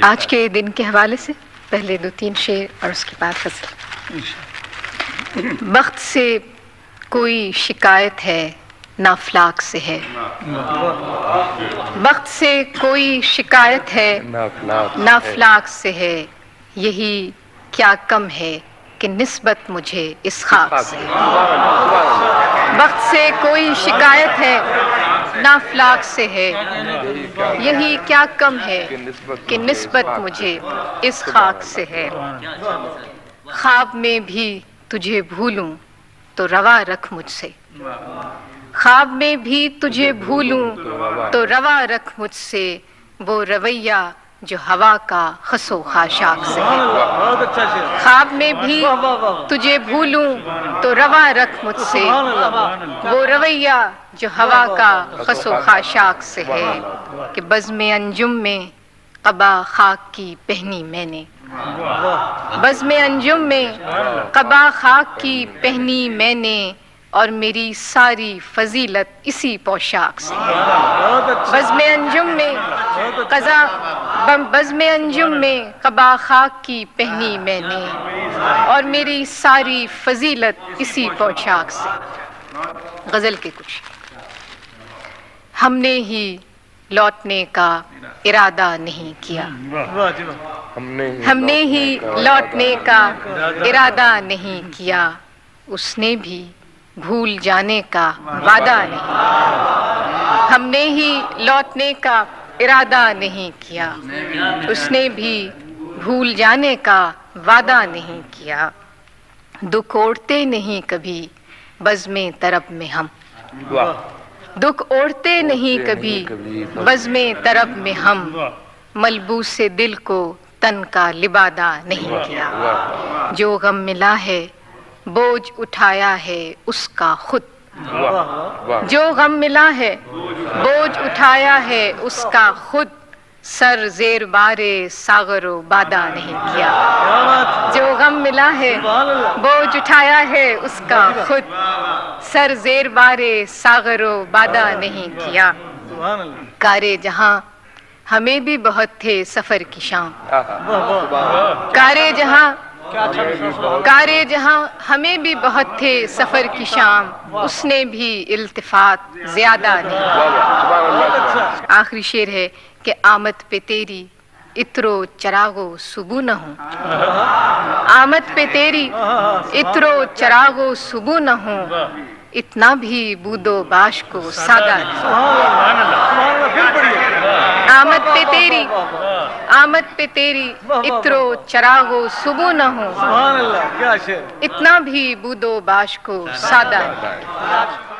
آج کے دن کے حوالے سے پہلے 2-3 شعر اور اس کے بعد غزل۔ وقت سے کوئی شکایت ہے نہ افلاک سے ہے، وقت سے کوئی شکایت ہے نہ افلاک سے ہے، یہی کیا کم ہے کہ نسبت مجھے اس خاک سے ہے۔ وقت سے کوئی شکایت ہے نہ افلاک سے ہے، یہی کیا کم ہے کہ نسبت مجھے اس خاک سے ہے۔ خواب میں بھی تجھے بھولوں تو روا رکھ مجھ سے، خواب میں بھی تجھے بھولوں تو روا رکھ مجھ سے، وہ رویہ جو ہوا کا خس و خاشاک سے ہے۔ خواب میں بھی تجھے بھولوں تو روا رکھ مجھ سے، وہ رویہ جو ہوا کا خس و خاشاک سے ہے، کہ بزم انجم میں قبا خاک کی پہنی میں نے، بزم انجم میں قبا خاک کی پہنی میں نے، اور میری ساری فضیلت اسی پوشاک سے ہے۔ بزم انجم میں بزم انجم میں قبا خاک کی پہنی میں نے، اور میری ساری فضیلت اسی پوشاک سے۔ غزل کے کچھ۔ ہم نے ہی لوٹنے کا ارادہ نہیں کیا، ہم نے ہی لوٹنے کا ارادہ نہیں کیا، اس نے بھی بھول جانے کا وعدہ نہیں کیا۔ ہم نے ہی لوٹنے کا ارادہ نہیں کیا، اس نے بھی بھول جانے کا وعدہ نہیں کیا۔ دکھ اوڑھتے نہیں کبھی بزم طرب میں ہم، دکھ اوڑھتے نہیں کبھی بزم طرب میں ہم، ملبوس دل کو تن کا لبادہ نہیں کیا۔ جو غم ملا ہے بوجھ اٹھایا ہے اس کا خود، جو غم ملا ہے بوجھ اٹھایا ہے اس کا خود، سر زیر بار ساغر و بادہ نہیں کیا۔ جو غم ملا ہے بوجھ اٹھایا ہے اس کا خود، سر زیر بار ساغر و بادہ نہیں کیا۔ کار جہاں ہمیں بھی بہت تھے سفر کی شام، کار جہاں ہمیں بھی بہت تھے سفر کی شام، اس نے بھی التفات زیادہ نہیں کیا۔ آخری شعر ہے کہ آمد پہ تیری عطر و چراغ و صبو نہ ہوں، آمد پہ تیری عطر و چراغ و صبو نہ ہوں، اتنا بھی بود و باش کو سادہ نہیں۔ آمد پہ تیری عطر و چراغ و صبو نہ ہوں، اتنا بھی بود و باش کو سادہ نہیں۔